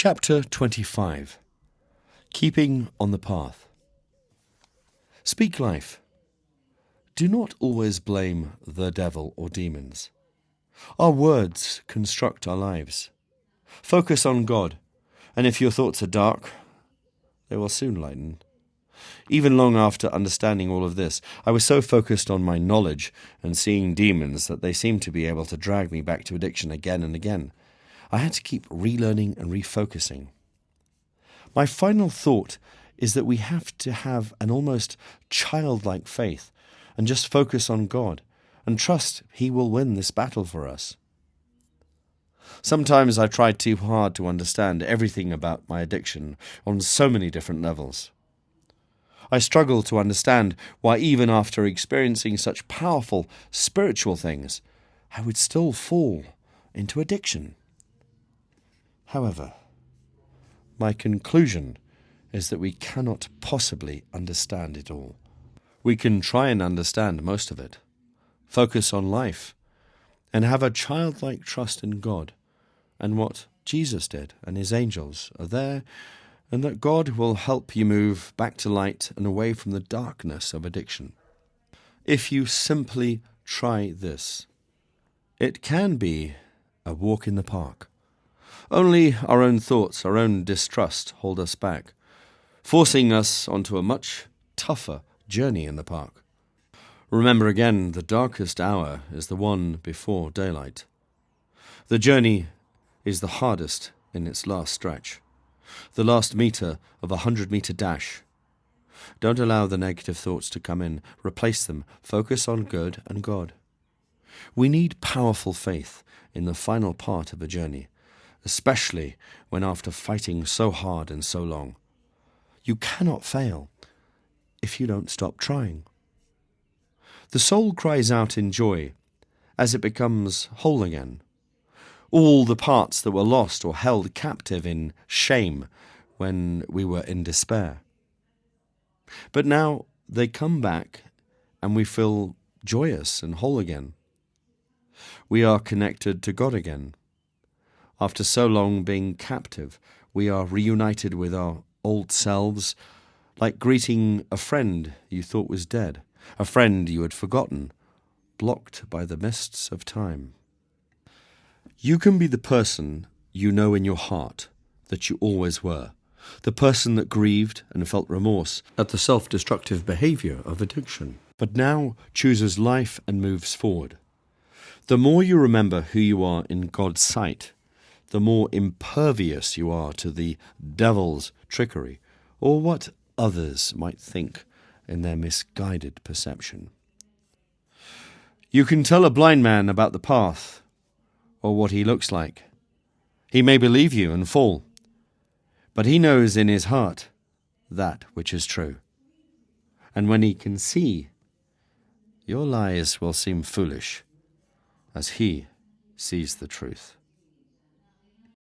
Chapter 25. Keeping on the Path. Speak life. Do not always blame the devil or demons. Our words construct our lives. Focus on God, and if your thoughts are dark, they will soon lighten. Even long after understanding all of this, I was so focused on my knowledge and seeing demons that they seemed to be able to drag me back to addiction again and again. I had to keep relearning and refocusing. My final thought is that we have to have an almost childlike faith and just focus on God and trust He will win this battle for us. Sometimes I tried too hard to understand everything about my addiction on so many different levels. I struggle to understand why even after experiencing such powerful spiritual things, I would still fall into addiction. However, my conclusion is that we cannot possibly understand it all. We can try and understand most of it, focus on life, and have a childlike trust in God and what Jesus did and His angels are there, and that God will help you move back to light and away from the darkness of addiction. If you simply try this, it can be a walk in the park. Only our own thoughts, our own distrust hold us back, forcing us onto a much tougher journey in the park. Remember again, the darkest hour is the one before daylight. The journey is the hardest in its last stretch, the last meter of a 100-meter dash. Don't allow the negative thoughts to come in. Replace them. Focus on good and God. We need powerful faith in the final part of a journey, especially when after fighting so hard and so long. You cannot fail if you don't stop trying. The soul cries out in joy as it becomes whole again. All the parts that were lost or held captive in shame when we were in despair. But now they come back and we feel joyous and whole again. We are connected to God again. After so long being captive, we are reunited with our old selves, like greeting a friend you thought was dead, a friend you had forgotten, blocked by the mists of time. You can be the person you know in your heart that you always were, the person that grieved and felt remorse at the self-destructive behavior of addiction, but now chooses life and moves forward. The more you remember who you are in God's sight, the more impervious you are to the devil's trickery or what others might think in their misguided perception. You can tell a blind man about the path or what he looks like. He may believe you and fall, but he knows in his heart that which is true. And when he can see, your lies will seem foolish as he sees the truth.